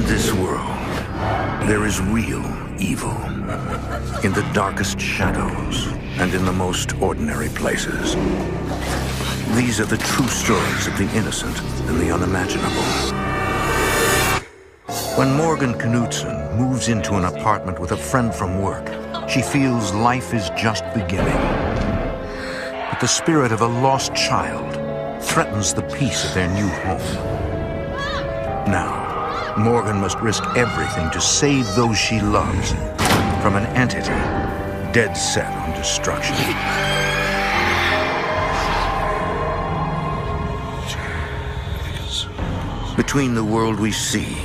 In this world, there is real evil. In the darkest shadows and in the most ordinary places. These are the true stories of the innocent and the unimaginable. When Morgan Knudsen moves into an apartment with a friend from work, she feels life is just beginning. But the spirit of a lost child threatens the peace of their new home. Now, Morgan must risk everything to save those she loves from an entity dead set on destruction. Between the world we see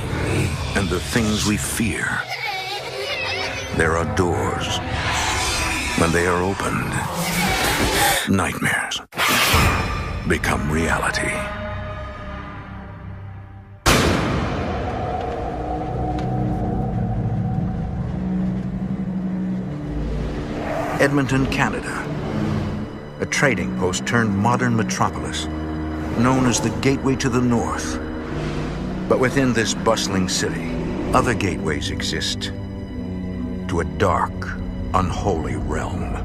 and the things we fear, there are doors. When they are opened, nightmares become reality. Edmonton, Canada, a trading post turned modern metropolis, known as the Gateway to the North. But within this bustling city, other gateways exist to a dark, unholy realm.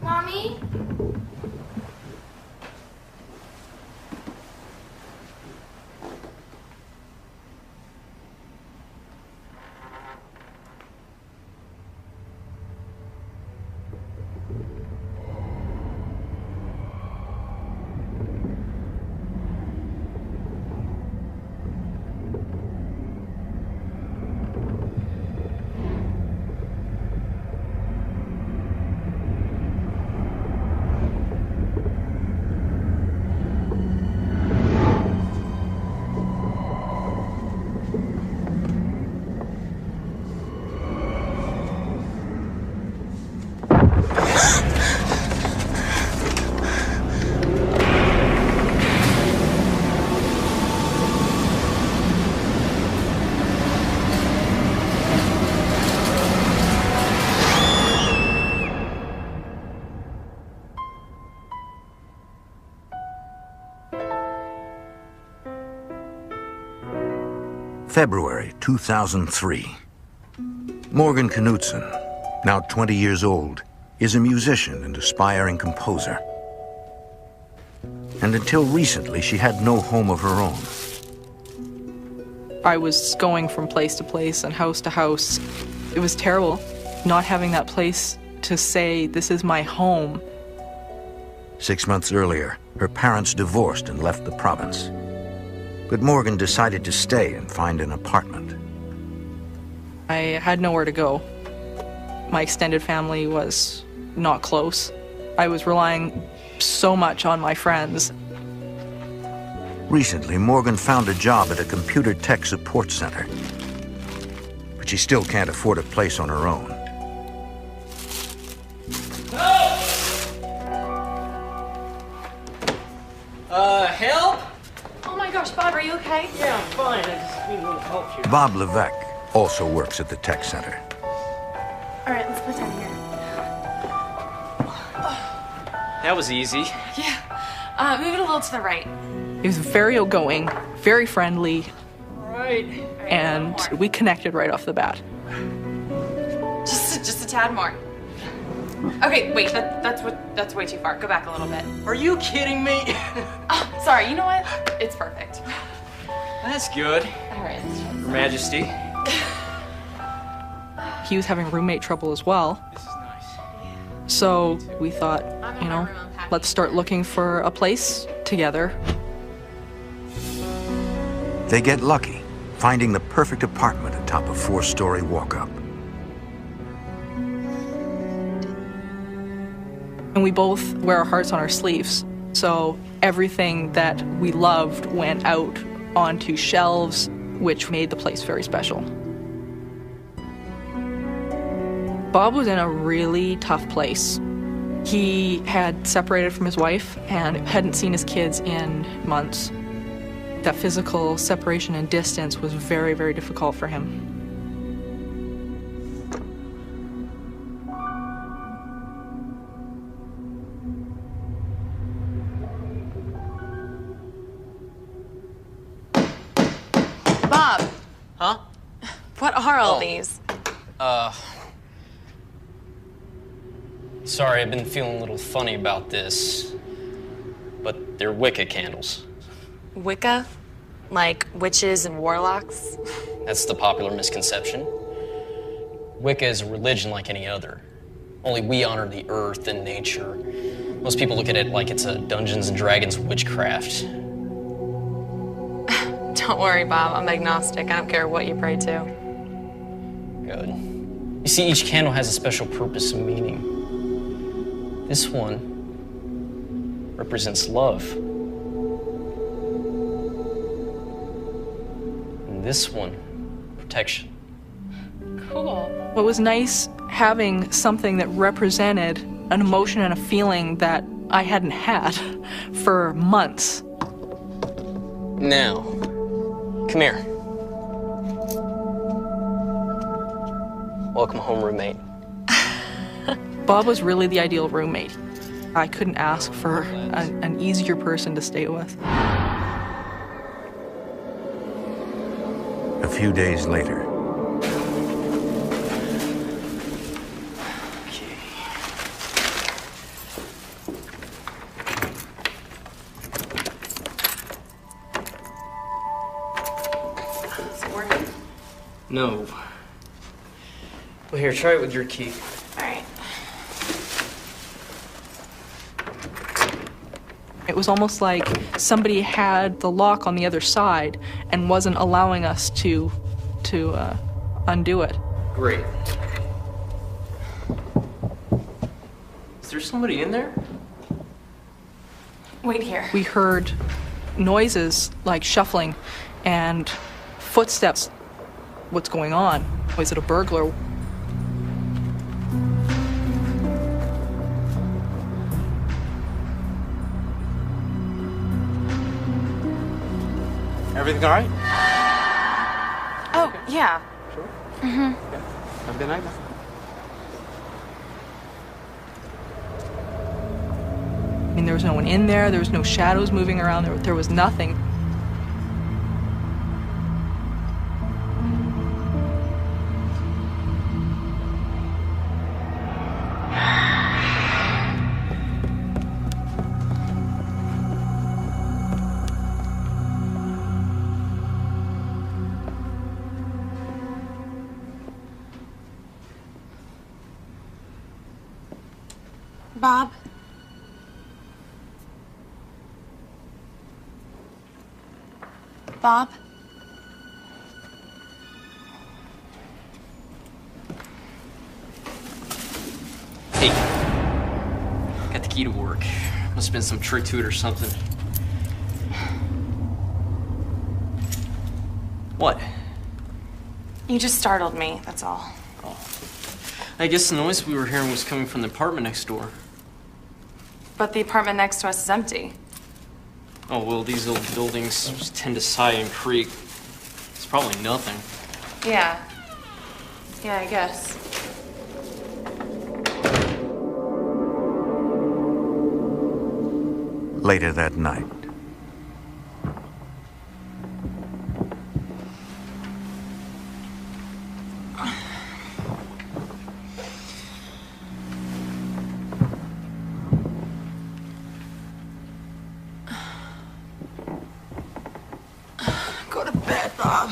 Mommy? February 2003. Morgan Knudsen, now 20 years old, is a musician and aspiring composer. And until recently, she had no home of her own. I was going from place to place and house to house. It was terrible, not having that place to say, this is my home. 6 months earlier, her parents divorced and left the province. But Morgan decided to stay and find an apartment. I had nowhere to go. My extended family was not close. I was relying so much on my friends. Recently, Morgan found a job at a computer tech support center. But she still can't afford a place on her own. Help? Oh my gosh, Bob, are you okay? Yeah, I'm fine. I just need a little help here. Bob Levesque also works at the tech center. All right, let's put down here. That was easy. Yeah. Move it a little to the right. He was very outgoing, very friendly, All right. and we connected right off the bat. Just a tad more. Okay, wait, that's way too far. Go back a little bit. Are you kidding me? Oh, sorry, you know what? It's perfect. That's good. All right, let's try. Your Majesty. He was having roommate trouble as well. This is nice. So we thought, you know, let's start looking for a place together. They get lucky, finding the perfect apartment atop a 4-story walk-up. And we both wear our hearts on our sleeves. So everything that we loved went out onto shelves, which made the place very special. Bob was in a really tough place. He had separated from his wife and hadn't seen his kids in months. That physical separation and distance was very, very difficult for him. Bob, Huh? what are all Oh. these? Sorry, I've been feeling a little funny about this, but they're Wicca candles. Wicca? Like witches and warlocks? That's the popular misconception. Wicca is a religion like any other. Only we honor the earth and nature. Most people look at it like it's a Dungeons and Dragons witchcraft. Don't worry, Bob. I'm agnostic. I don't care what you pray to. Good. You see, each candle has a special purpose and meaning. This one represents love. And this one, protection. Cool. It was nice having something that represented an emotion and a feeling that I hadn't had for months. Now, come here. Welcome home, roommate. Bob was really the ideal roommate. I couldn't ask for an easier person to stay with. A few days later, Is it working? No. Well, here, try it with your key. All right. It was almost like somebody had the lock on the other side and wasn't allowing us to undo it. Great. Is there somebody in there? Wait here. We heard noises like shuffling and footsteps. What's going on? Was it a burglar? Everything all right? Oh, yeah. Sure. Yeah. Have a good night, man. I mean, there was no one in there. There was no shadows moving around. There was nothing. Bob? Bob? Hey. Got the key to work. Must have been some trick to it or something. What? You just startled me, that's all. I guess the noise we were hearing was coming from the apartment next door. But the apartment next to us is empty. Oh, well, these old buildings tend to sigh and creak. It's probably nothing. Yeah. Yeah, I guess. later that night. Go to bed, Bob.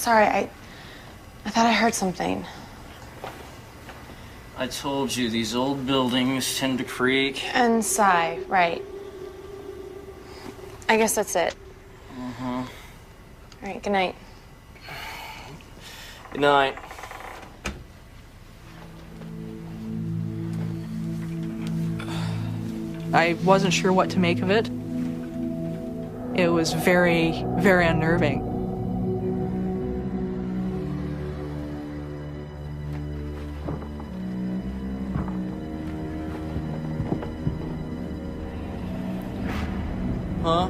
Sorry, I thought I heard something. I told you, these old buildings tend to creak. And sigh, right. I guess that's it. All right, good night. Good night. I wasn't sure what to make of it. It was very, very unnerving. Huh?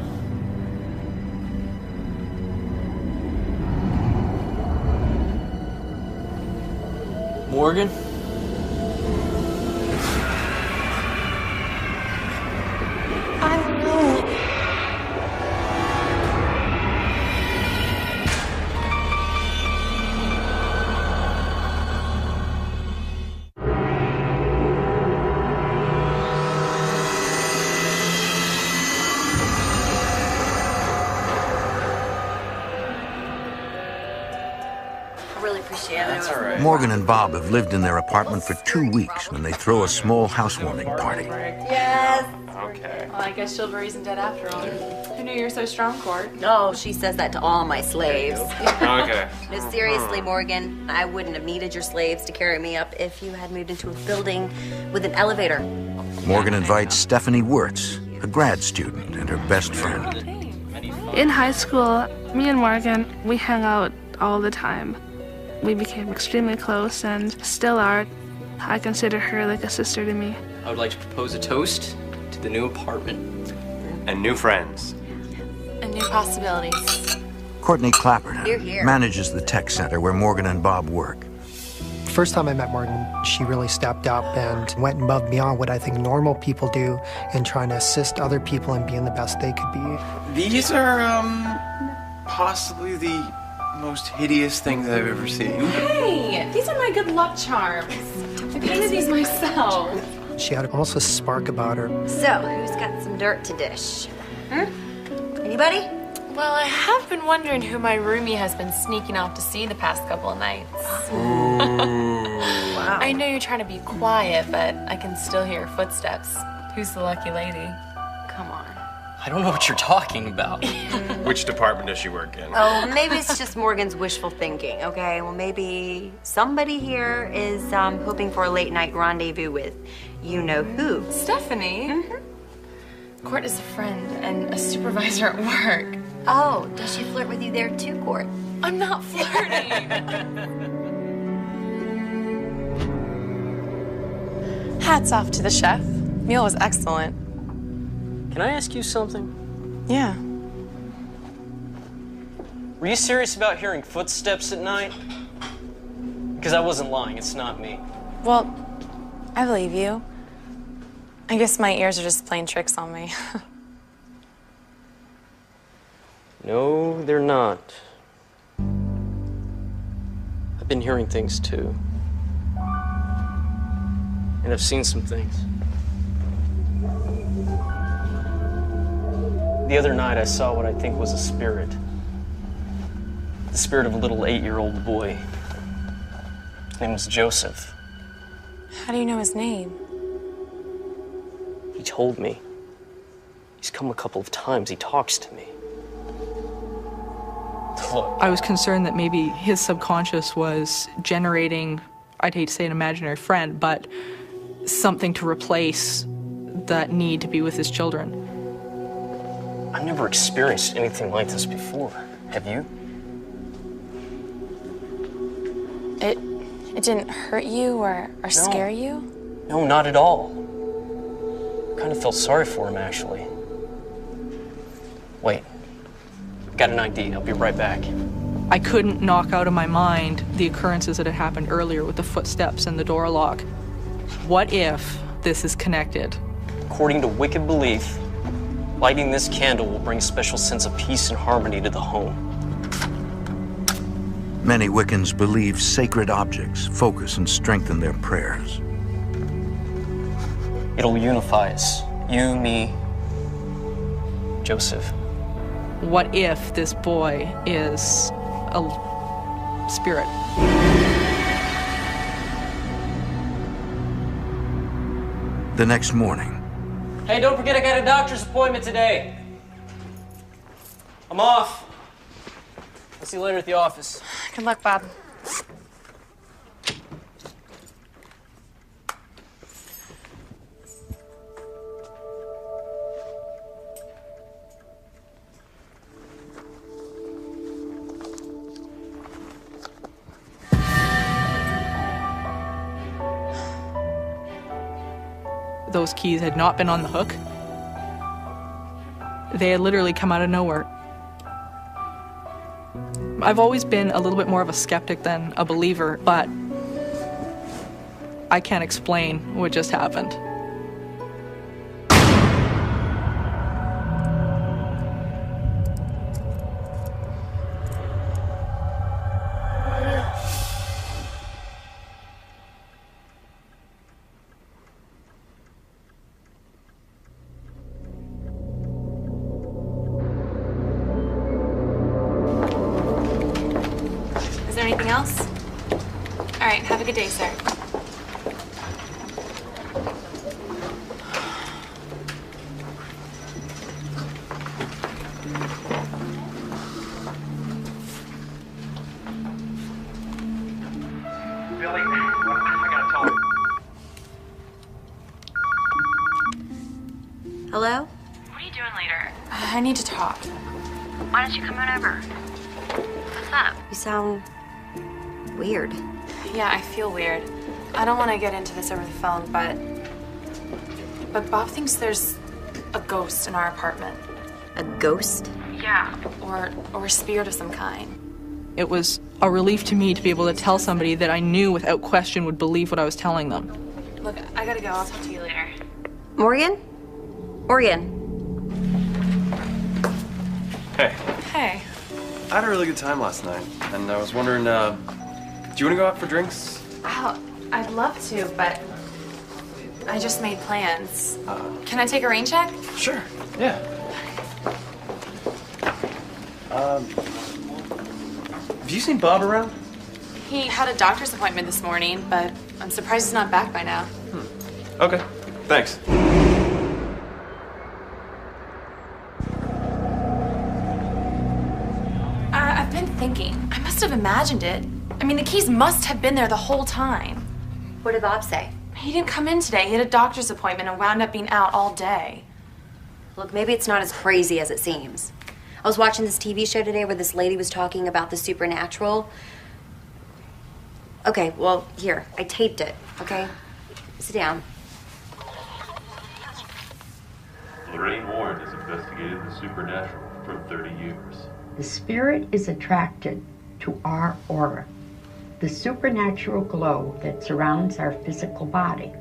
Morgan? Really appreciate it. That's all right. Morgan and Bob have lived in their apartment for 2 weeks when they throw a small housewarming party. Yes. Okay. Well, I guess chivalry's dead after all. Who knew you were so strong, Court? Oh, she says that to all my slaves. Okay. No, seriously, Morgan, I wouldn't have needed your slaves to carry me up if you had moved into a building with an elevator. Morgan invites Stephanie Wirtz, a grad student, and her best friend. In high school, me and Morgan, we hung out all the time. We became extremely close and still are. I consider her like a sister to me. I would like to propose a toast to the new apartment. And new friends. And new possibilities. Courtney Clapperton Hear, hear. manages the tech center where Morgan and Bob work. First time I met Morgan, she really stepped up and went above and beyond what I think normal people do in trying to assist other people in being the best they could be. These are, possibly the most hideous things I've ever seen. Hey, these are my good luck charms. I painted these myself. She had almost a spark about her. So, who's got some dirt to dish? Anybody? Well, I have been wondering who my roomie has been sneaking off to see the past couple of nights. Wow. I know you're trying to be quiet, but I can still hear footsteps. Who's the lucky lady? Come on. I don't know what you're talking about. Which department does she work in? Oh, maybe it's just Morgan's wishful thinking, okay? Well, maybe somebody here is hoping for a late night rendezvous with you-know-who. Stephanie? Court is a friend and a supervisor at work. Oh, does she flirt with you there too, Court? I'm not flirting. Hats off to the chef. Meal was excellent. Can I ask you something? Yeah. Were you serious about hearing footsteps at night? Because I wasn't lying, it's not me. Well, I believe you. I guess my ears are just playing tricks on me. No, they're not. I've been hearing things too. And I've seen some things. The other night I saw what I think was a spirit. The spirit of a little 8-year-old boy. His name was Joseph. How do you know his name? He told me. He's come a couple of times. He talks to me. Look, I was concerned that maybe his subconscious was generating, I'd hate to say an imaginary friend, but something to replace that need to be with his children. I've never experienced anything like this before. Have you? It didn't hurt you or scare you? No, not at all. Kind of felt sorry for him, actually. Wait. Got an ID. I'll be right back. I couldn't knock out of my mind the occurrences that had happened earlier with the footsteps and the door lock. What if this is connected? According to wicked belief, lighting this candle will bring a special sense of peace and harmony to the home. Many Wiccans believe sacred objects focus and strengthen their prayers. It'll unify us. You, me, Joseph. What if this boy is a spirit. The next morning, Hey, don't forget I got a doctor's appointment today. I'm off. I'll see you later at the office. Good luck, Bob. Those keys had not been on the hook. They had literally come out of nowhere. I've always been a little bit more of a skeptic than a believer, but I can't explain what just happened. Is there anything else? All right, have a good day, sir. Billy, I gotta tell him. Hello? What are you doing later? I need to talk. Why don't you come on over? What's up? You sound weird. Yeah, I feel weird. I don't want to get into this over the phone, but Bob thinks there's a ghost in our apartment, A ghost? Yeah. or a spirit of some kind. It was a relief to me to be able to tell somebody that I knew without question would believe what I was telling them. Look, I gotta go. I'll talk to you later. Morgan? Morgan. Hey, Hey. I had a really good time last night, and I was wondering, do you want to go out for drinks? Oh, I'd love to, but I just made plans. Can I take a rain check? Sure. Yeah. Have you seen Bob around? He had a doctor's appointment this morning, but I'm surprised he's not back by now. Okay. Thanks. I've been thinking. I must have imagined it. I mean, the keys must have been there the whole time. What did Bob say? He didn't come in today. He had a doctor's appointment and wound up being out all day. Look, maybe it's not as crazy as it seems. I was watching this TV show today where this lady was talking about the supernatural. Okay, well, here, I taped it, okay? Sit down. Lorraine Warren has investigated the supernatural for 30 years. The spirit is attracted to our aura, the supernatural glow that surrounds our physical body,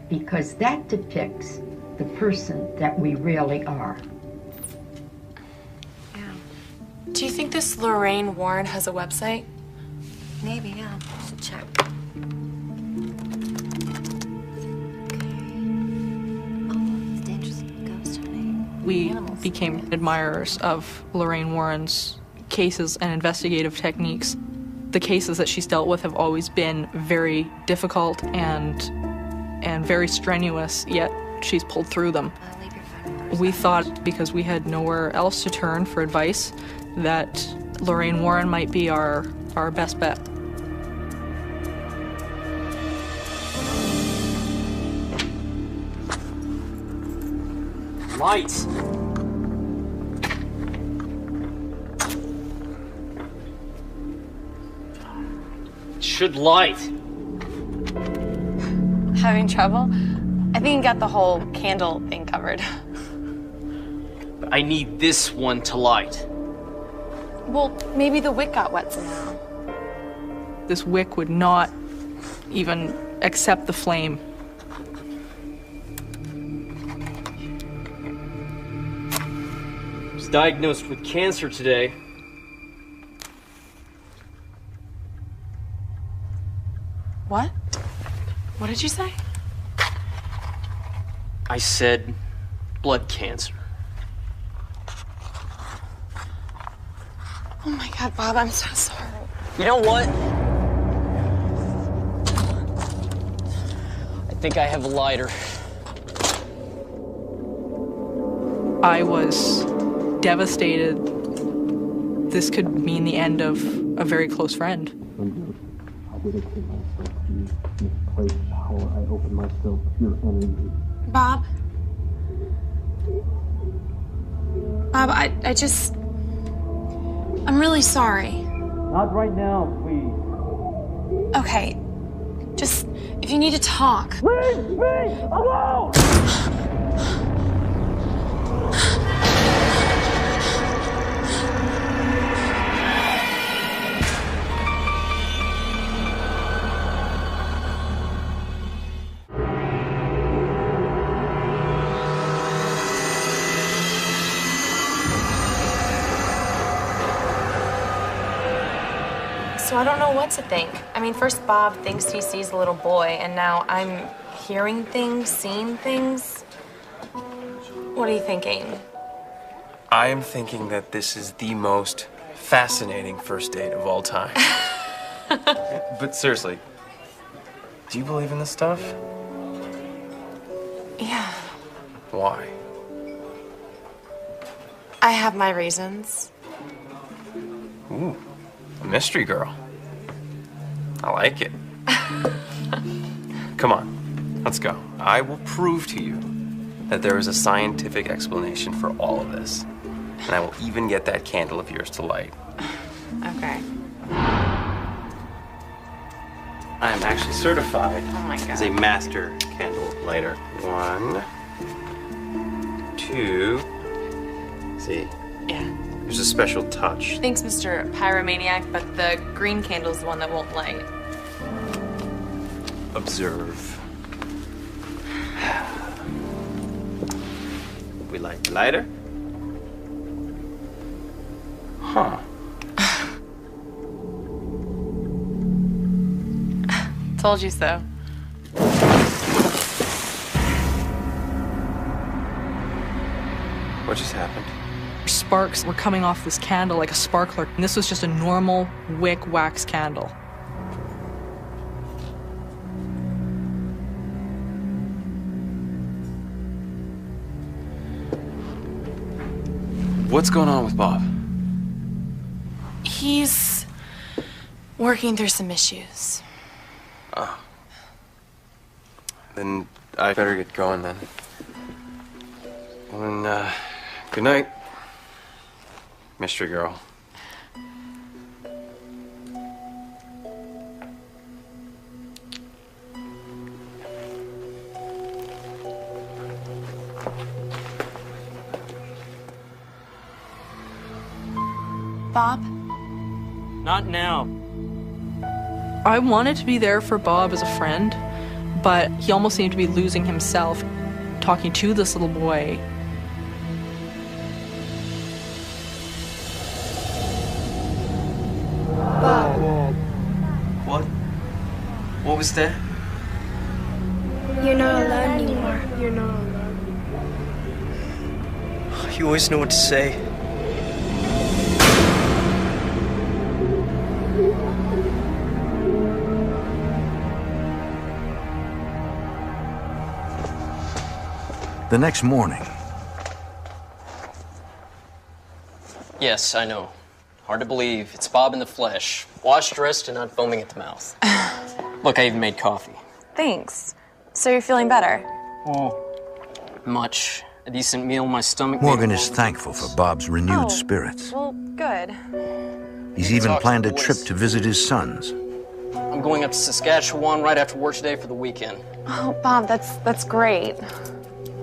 because that depicts the person that we really are. Yeah, Do you think this Lorraine Warren has a website? maybe, yeah. I should check. We became admirers of Lorraine Warren's cases and investigative techniques. The cases that she's dealt with have always been very difficult and very strenuous, yet she's pulled through them. We thought, because we had nowhere else to turn for advice, that Lorraine Warren might be our best bet. Lights. It should light. Having trouble? I think you got the whole candle thing covered. But I need this one to light. Well, maybe the wick got wet somehow. This wick would not even accept the flame. I was diagnosed with cancer today. What? What did you say? I said blood cancer. Oh my God, Bob, I'm so sorry. You know what? I think I have a lighter. I was devastated. This could mean the end of a very close friend. Bob? Bob, I'm really sorry. Not right now, please. Okay, just, if you need to talk. Leave me alone! So I don't know what to think. I mean, first Bob thinks he sees a little boy, and now I'm hearing things, seeing things. What are you thinking? I am thinking that this is the most fascinating first date of all time. But seriously, do you believe in this stuff? Yeah, Why? I have my reasons. Ooh, a mystery girl. I like it. Come on, let's go. I will prove to you that there is a scientific explanation for all of this. And I will even get that candle of yours to light. Okay. I am actually certified Oh my God. as a master candle lighter. 1, 2. See, Yeah. there's a special touch. Thanks, Mr. Pyromaniac, but the green candle's the one that won't light. Observe. We light the lighter. Huh. Told you so. What just happened? Sparks were coming off this candle like a sparkler, and this was just a normal wick wax candle. What's going on with Bob? He's working through some issues. Oh. Then I better get going then. Well then, good night, mystery girl. Bob? Not now. I wanted to be there for Bob as a friend, but he almost seemed to be losing himself talking to this little boy. What? What was that? You're not alone anymore. You're not alone. You always know what to say. The next morning, Yes, I know. Hard to believe. It's Bob in the flesh. Washed, dressed, and not foaming at the mouth. Look, I even made coffee. Thanks. So you're feeling better? Much. A decent meal in my stomach. Morgan is thankful for Bob's renewed spirits. Well, good. He's even Talk to planned the a boys. trip to visit his sons. I'm going up to Saskatchewan right after work today for the weekend. Oh, Bob, that's great.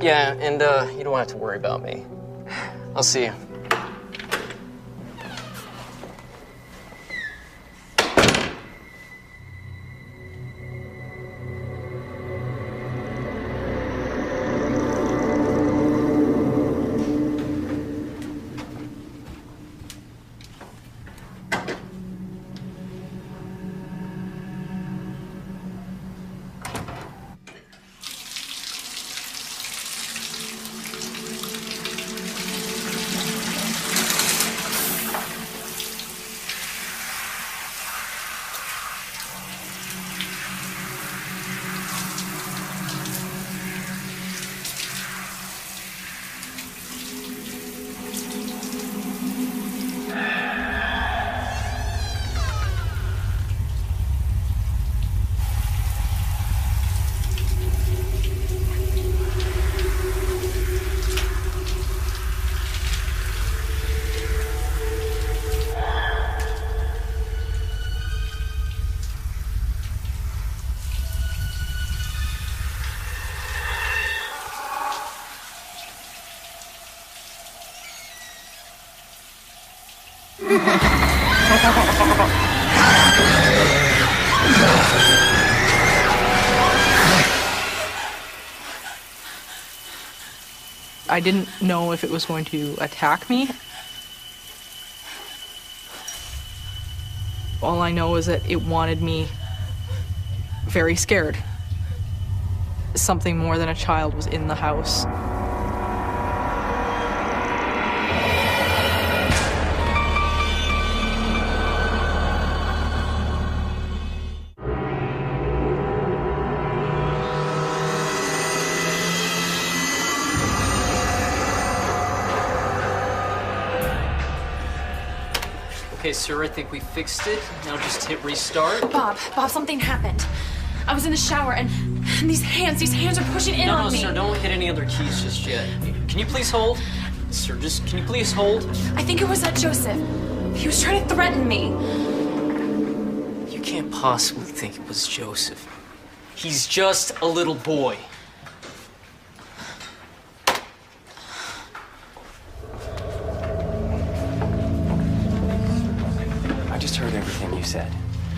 Yeah, and you don't have to worry about me. I'll see you. I didn't know if it was going to attack me. All I know is that it wanted me very scared. Something more than a child was in the house. Okay, sir, I think we fixed it. Now just hit restart. Bob, something happened. I was in the shower and these hands are pushing in on me. No, sir, don't hit any other keys just yet. Can you please hold? Sir, can you please hold? I think it was that Joseph. He was trying to threaten me. You can't possibly think it was Joseph. He's just a little boy. I just heard everything you said.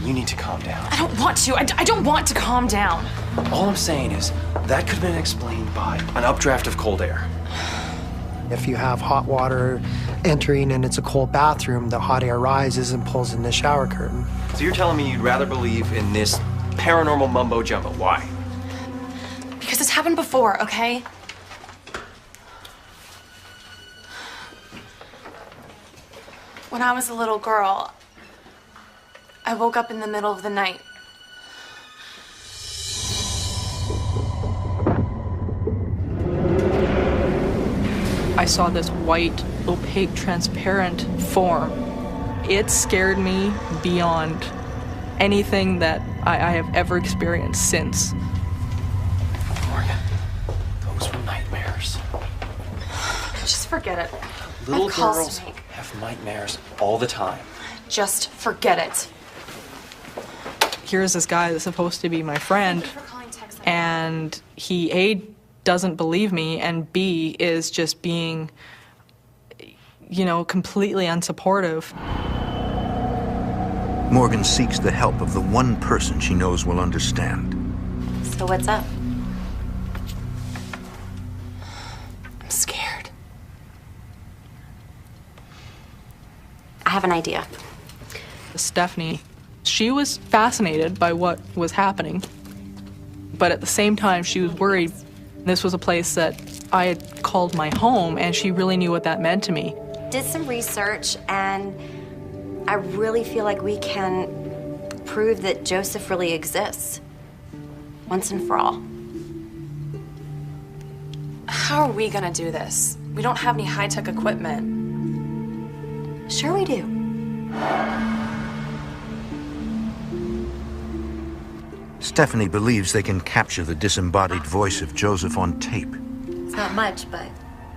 You need to calm down. I don't want to. I don't want to calm down. All I'm saying is, that could have been explained by an updraft of cold air. If you have hot water entering and it's a cold bathroom, the hot air rises and pulls in the shower curtain. So you're telling me you'd rather believe in this paranormal mumbo-jumbo. Why? Because it's happened before, okay? When I was a little girl, I woke up in the middle of the night. I saw this white, opaque, transparent form. It scared me beyond anything that I have ever experienced since. Morgan, those were nightmares. Just forget it. Little I have calls girls to make. have nightmares all the time. Just forget it. Here's this guy that's supposed to be my friend, and he A, doesn't believe me, and B, is just being, completely unsupportive. Morgan seeks the help of the one person she knows will understand. So what's up? I'm scared. I have an idea. Stephanie, she was fascinated by what was happening, but at the same time, she was worried. This was a place that I had called my home, and she really knew what that meant to me. Did some research, and I really feel like we can prove that Joseph really exists, once and for all. How are we gonna do this? We don't have any high-tech equipment. Sure we do. Stephanie believes they can capture the disembodied voice of Joseph on tape, It's not much, but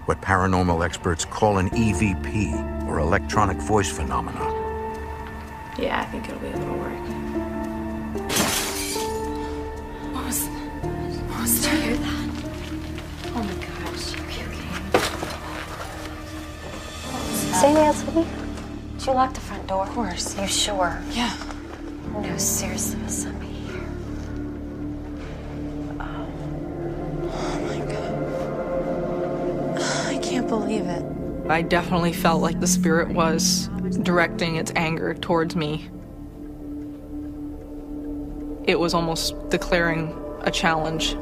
what paranormal experts call an EVP, or electronic voice phenomena. Yeah, I think it'll be a little work. What was that? did you hear that? Oh my gosh, you're puking. Is anything else with you? Did you lock the front door? Of course. You sure? Yeah. No, seriously, there's somebody here. Oh my God. I can't believe it. I definitely felt like the spirit was directing its anger towards me. It was almost declaring a challenge.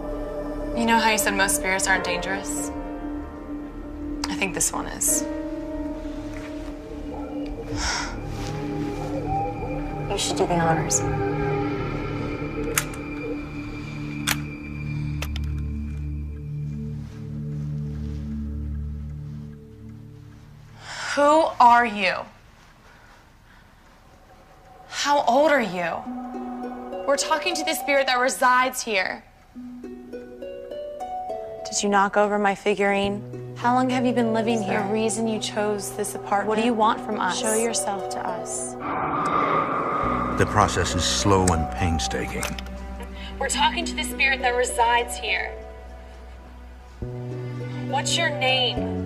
You know how you said most spirits aren't dangerous? I think this one is. You should do the honors. Who are you? How old are you? We're talking to the spirit that resides here. Did you knock over my figurine? How long have you been living here? The reason you chose this apartment? What do you want from us? Show yourself to us. The process is slow and painstaking. We're talking to the spirit that resides here. What's your name?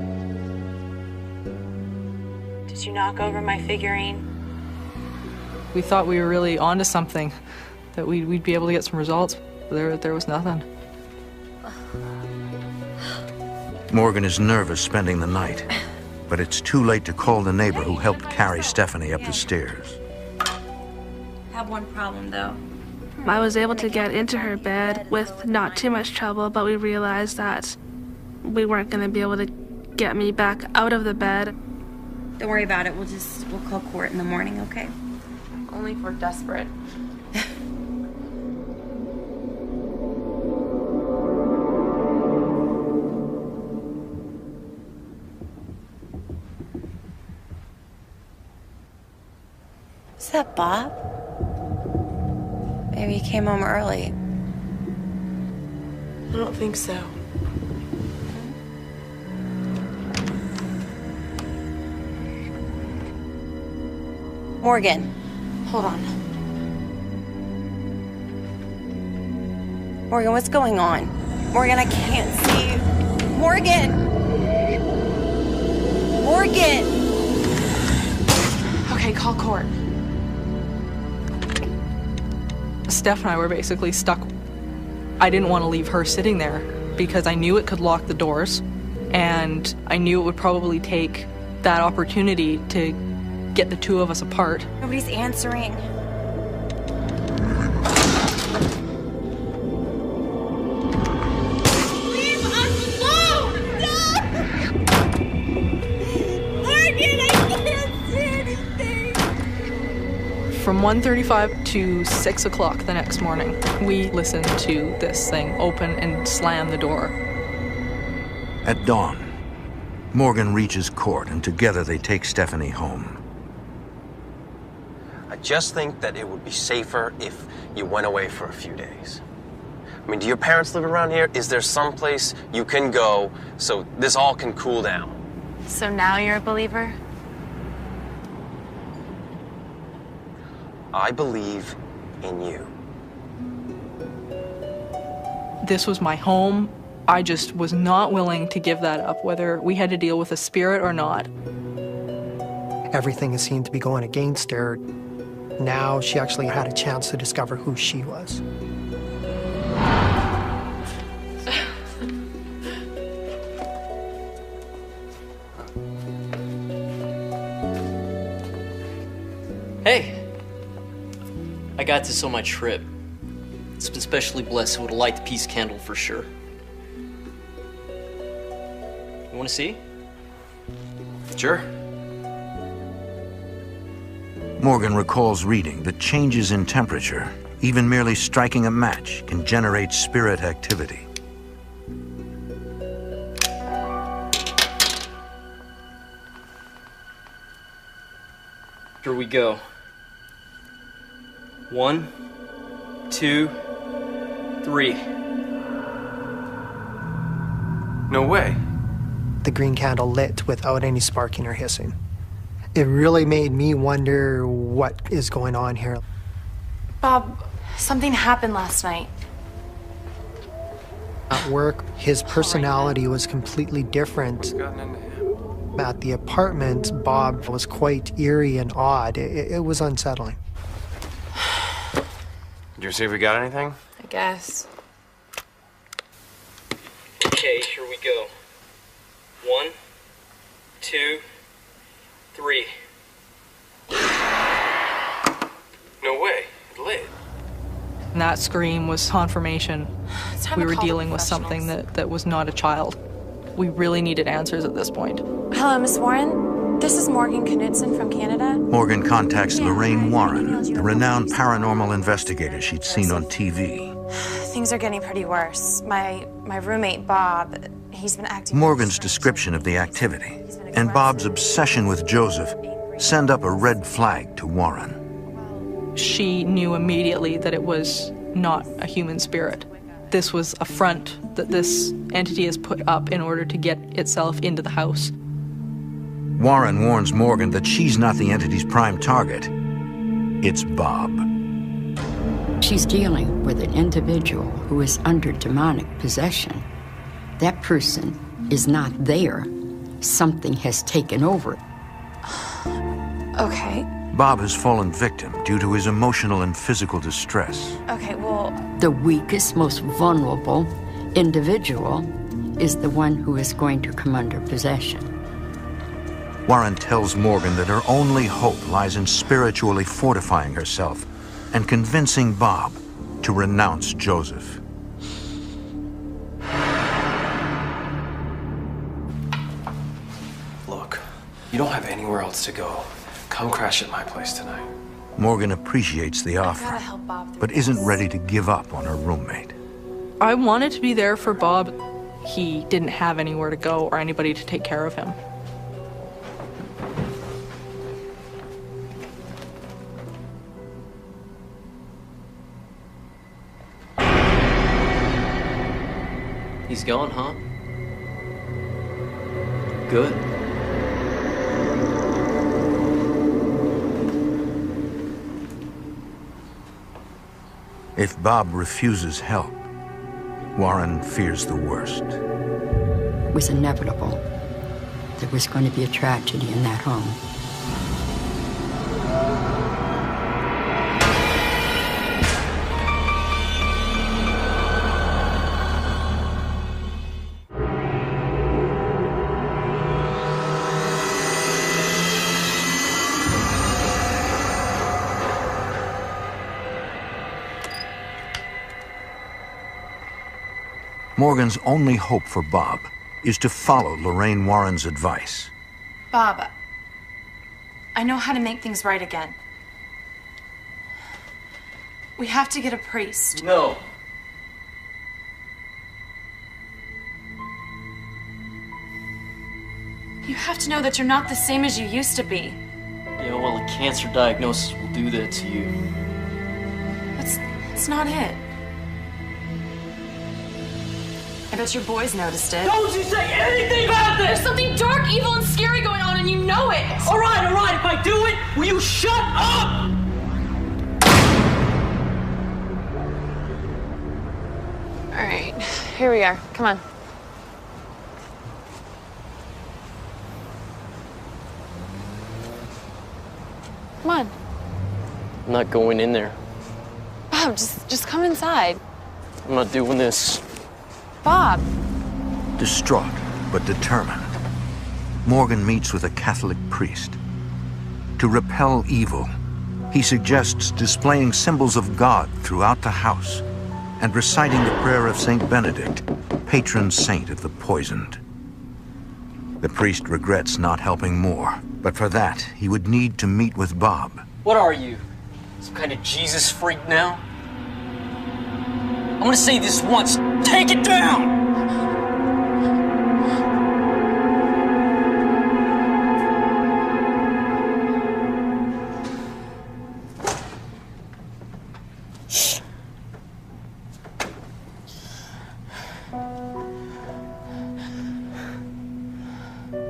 Did Did you knock over my figurine? We thought we were really onto something, that we'd be able to get some results. There was nothing. Morgan is nervous spending the night, but it's too late to call the neighbor who helped carry Stephanie up the stairs. I have one problem, though. I was able to get into her bed with not too much trouble, but we realized that we weren't going to be able to get me back out of the bed. Don't worry about it. We'll call court in the morning, okay? Only if we're desperate. Is that Bob? Maybe he came home early. I don't think so. Morgan. Hold on. Morgan, what's going on? Morgan, I can't see you. Morgan! Morgan! Okay, call court. Steph and I were basically stuck. I didn't want to leave her sitting there because I knew it could lock the doors, and I knew it would probably take that opportunity to get the two of us apart. Nobody's answering. Leave us alone! No! Morgan, I can't see anything! From 1:35 to 6 o'clock the next morning, we listened to this thing open and slam the door. At dawn, Morgan reaches court, and together they take Stephanie home. I just think that it would be safer if you went away for a few days. I mean, do your parents live around here? Is there some place you can go so this all can cool down? So now you're a believer? I believe in you. This was my home. I just was not willing to give that up, whether we had to deal with a spirit or not. Everything seemed to be going against her. Now she actually had a chance to discover who she was. Hey, I got this on my trip. It's been specially blessed, so it'll light the peace candle for sure. You want to see? Sure. Morgan recalls reading that changes in temperature, even merely striking a match, can generate spirit activity. Here we go. 1, 2, 3. No way. The green candle lit without any sparking or hissing. It really made me wonder what is going on here. Bob, something happened last night. At work, his personality was completely different. What's gotten into him? At the apartment, Bob was quite eerie and odd. It was unsettling. Did you see if we got anything? I guess. Okay, here we go. 1, 2, 3. No way. It lit. And that scream was confirmation. It's time We to were call the dealing with something that was not a child. We really needed answers at this point. Hello, Miss Warren. This is Morgan Knudsen from Canada. Morgan contacts Lorraine Warren, the renowned paranormal investigator she'd seen on TV. Things are getting pretty worse. My roommate, Bob, he's been acting... Morgan's description of the activity and Bob's obsession with Joseph send up a red flag to Warren. She knew immediately that it was not a human spirit. This was a front that this entity has put up in order to get itself into the house. Warren warns Morgan that she's not the entity's prime target. It's Bob. She's dealing with an individual who is under demonic possession. That person is not there. Something has taken over. Okay. Bob has fallen victim due to his emotional and physical distress. Okay, well... The weakest, most vulnerable individual is the one who is going to come under possession. Warren tells Morgan that her only hope lies in spiritually fortifying herself and convincing Bob to renounce Joseph. Look, you don't have anywhere else to go. Come crash at my place tonight. Morgan appreciates the offer, but isn't ready to give up on her roommate. I wanted to be there for Bob. He didn't have anywhere to go or anybody to take care of him. He's gone, huh? Good. If Bob refuses help, Warren fears the worst. It was inevitable. There was going to be a tragedy in that home. Morgan's only hope for Bob is to follow Lorraine Warren's advice. Bob, I know how to make things right again. We have to get a priest. No. You have to know that you're not the same as you used to be. Yeah, well, a cancer diagnosis will do that to you. That's not it. I bet your boys noticed it. Don't you say anything about this! There's something dark, evil, and scary going on, and you know it! All right, if I do it, will you shut up? All right, here we are. Come on. Come on. I'm not going in there. Bob, just come inside. I'm not doing this. Bob. Distraught but determined, Morgan meets with a Catholic priest. To repel evil, he suggests displaying symbols of God throughout the house and reciting the prayer of Saint Benedict, patron saint of the poisoned. The priest regrets not helping more, but for that, he would need to meet with Bob. What are you? Some kind of Jesus freak now? I'm gonna say this once. Take it down!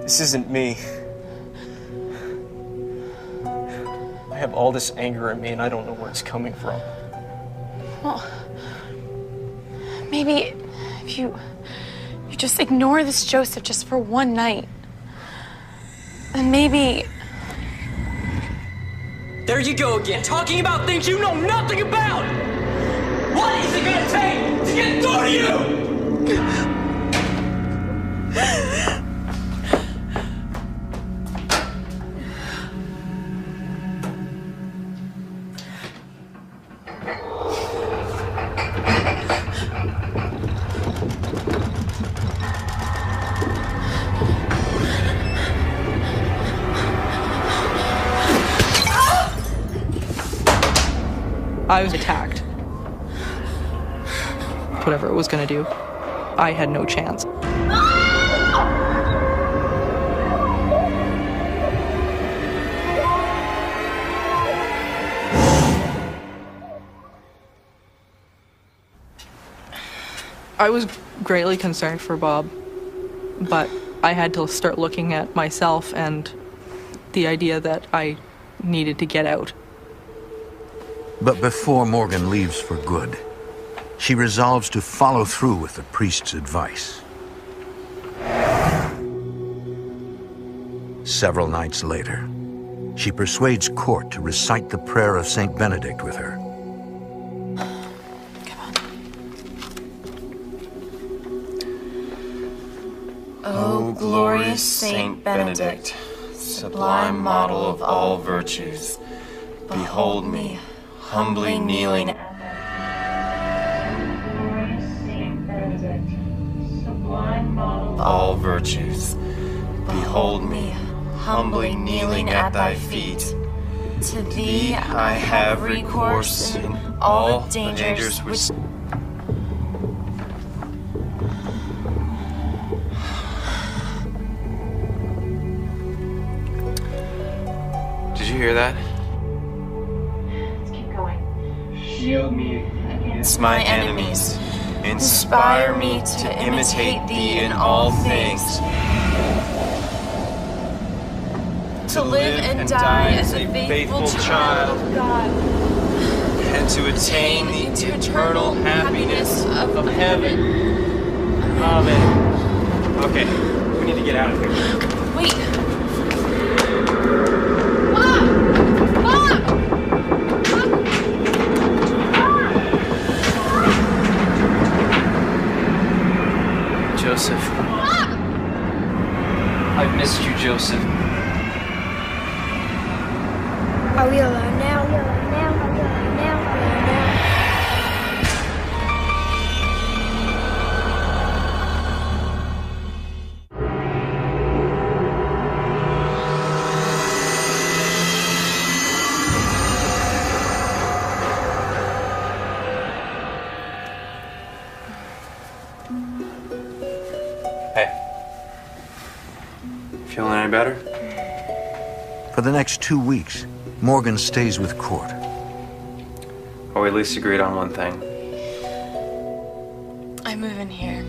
This isn't me. I have all this anger in me and I don't know where it's coming from. Well, maybe if you just ignore this Joseph just for one night, then maybe... There you go again, talking about things you know nothing about! What is it gonna take to get through to you? I was attacked. Whatever it was gonna do, I had no chance. I was greatly concerned for Bob, but I had to start looking at myself and the idea that I needed to get out. But before Morgan leaves for good, she resolves to follow through with the priest's advice. Several nights later, She persuades Court to recite the prayer of Saint Benedict with her. O glorious Saint Benedict, sublime model of all virtues, behold me, humbly kneeling. All virtues, behold me, humbly kneeling at thy feet. To thee I have recourse in all the dangers which... Did you hear that? Let's keep going. Shield me against my enemies. Inspire me to imitate thee in all things. To live and die as a faithful child of God. And to attain the eternal happiness of heaven. Amen. Okay, we need to get out of here. Wait. Mom! Mom! Joseph. I've missed you, Joseph. Are we alone now? Are we alone now? Are we alone now? Are we alone now? Hey. Feeling any better? For the next 2 weeks, Morgan stays with Court. Or we at least agreed on one thing. I move in here.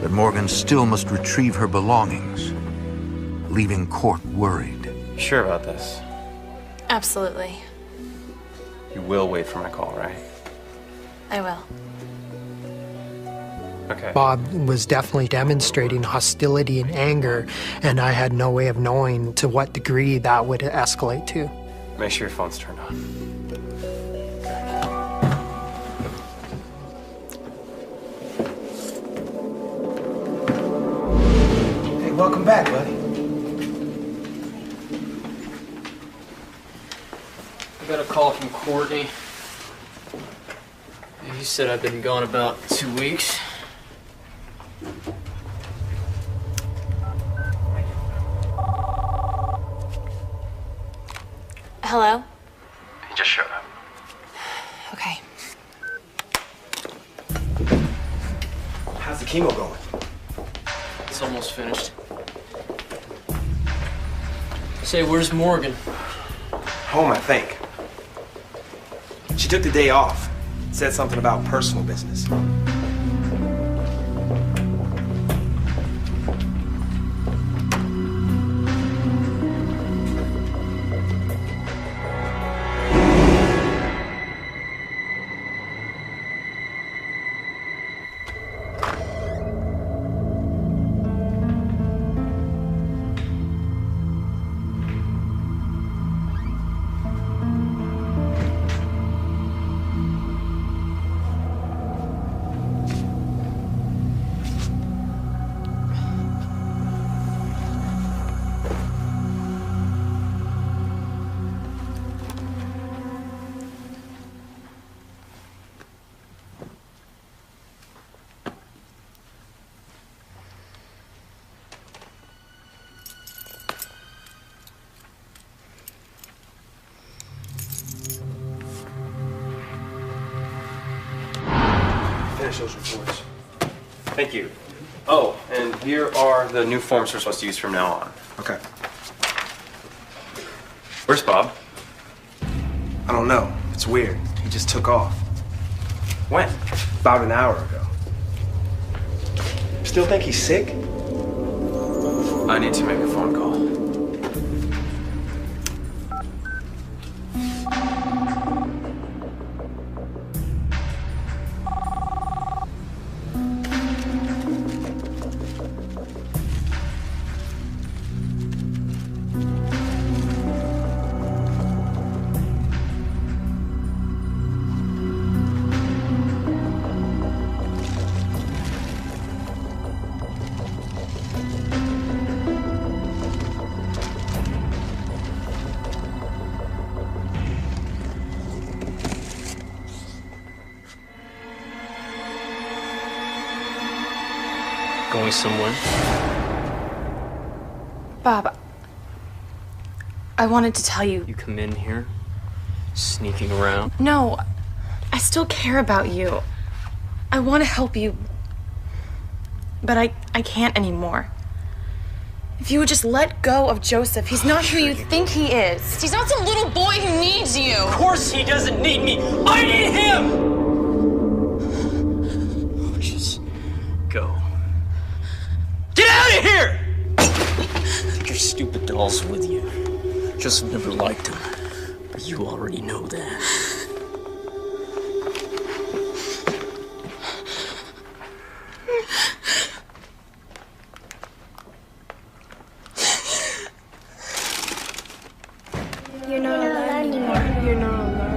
But Morgan still must retrieve her belongings, leaving Court worried. Sure about this? Absolutely. You will wait for my call, right? I will. Okay. Bob was definitely demonstrating hostility and anger, and I had no way of knowing to what degree that would escalate to. Make sure your phone's turned on. Hey, welcome back, buddy. I got a call from Courtney. He said I've been gone about 2 weeks. Hello? He just showed up. Okay. How's the chemo going? It's almost finished. Say, where's Morgan? Home, I think. She took the day off. Said something about personal business. Finish those reports. Thank you. Oh, and here are the new forms we're supposed to use from now on. Okay. Where's Bob? I don't know. It's weird. He just took off. When? About an hour ago. Still think he's sick? I need to make a phone call. somewhere. Bob, I wanted to tell you. You come in here, sneaking around. No, I still care about you. I want to help you, but I can't anymore. If you would just let go of Joseph, he's not who you think he is. He's not some little boy who needs you. Of course he doesn't need me. I need him! Just go. Get out of here! Take your stupid dolls with you. Joseph never liked them. But you already know that. You're not alone anymore. You're not alone.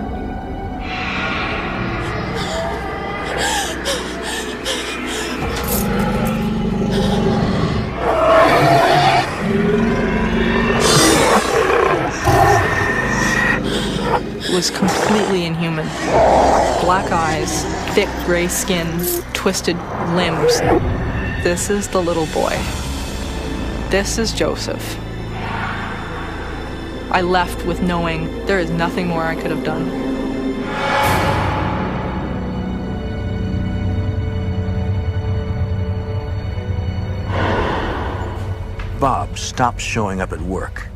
Was completely inhuman. Black eyes, thick gray skin, twisted limbs. This is the little boy. This is Joseph. I left with knowing there is nothing more I could have done. Bob stops showing up at work.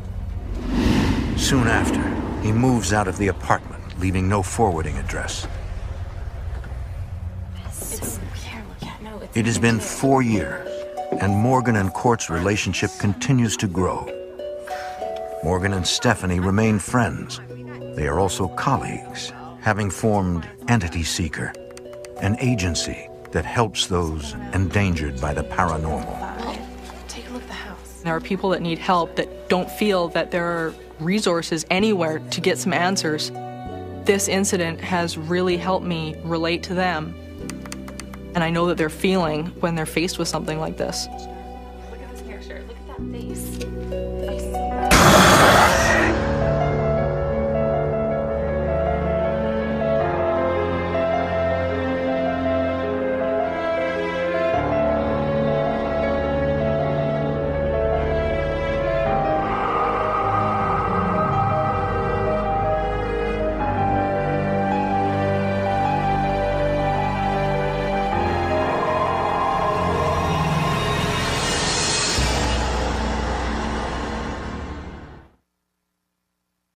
Soon after, he moves out of the apartment, leaving no forwarding address. It has been 4 years, and Morgan and Court's relationship continues to grow. Morgan and Stephanie remain friends. They are also colleagues, having formed Entity Seeker, an agency that helps those endangered by the paranormal. Take a look at the house. There are people that need help that don't feel that there are resources anywhere to get some answers. This incident has really helped me relate to them. And I know that they're feeling when they're faced with something like this. Look at this picture. Look at that face.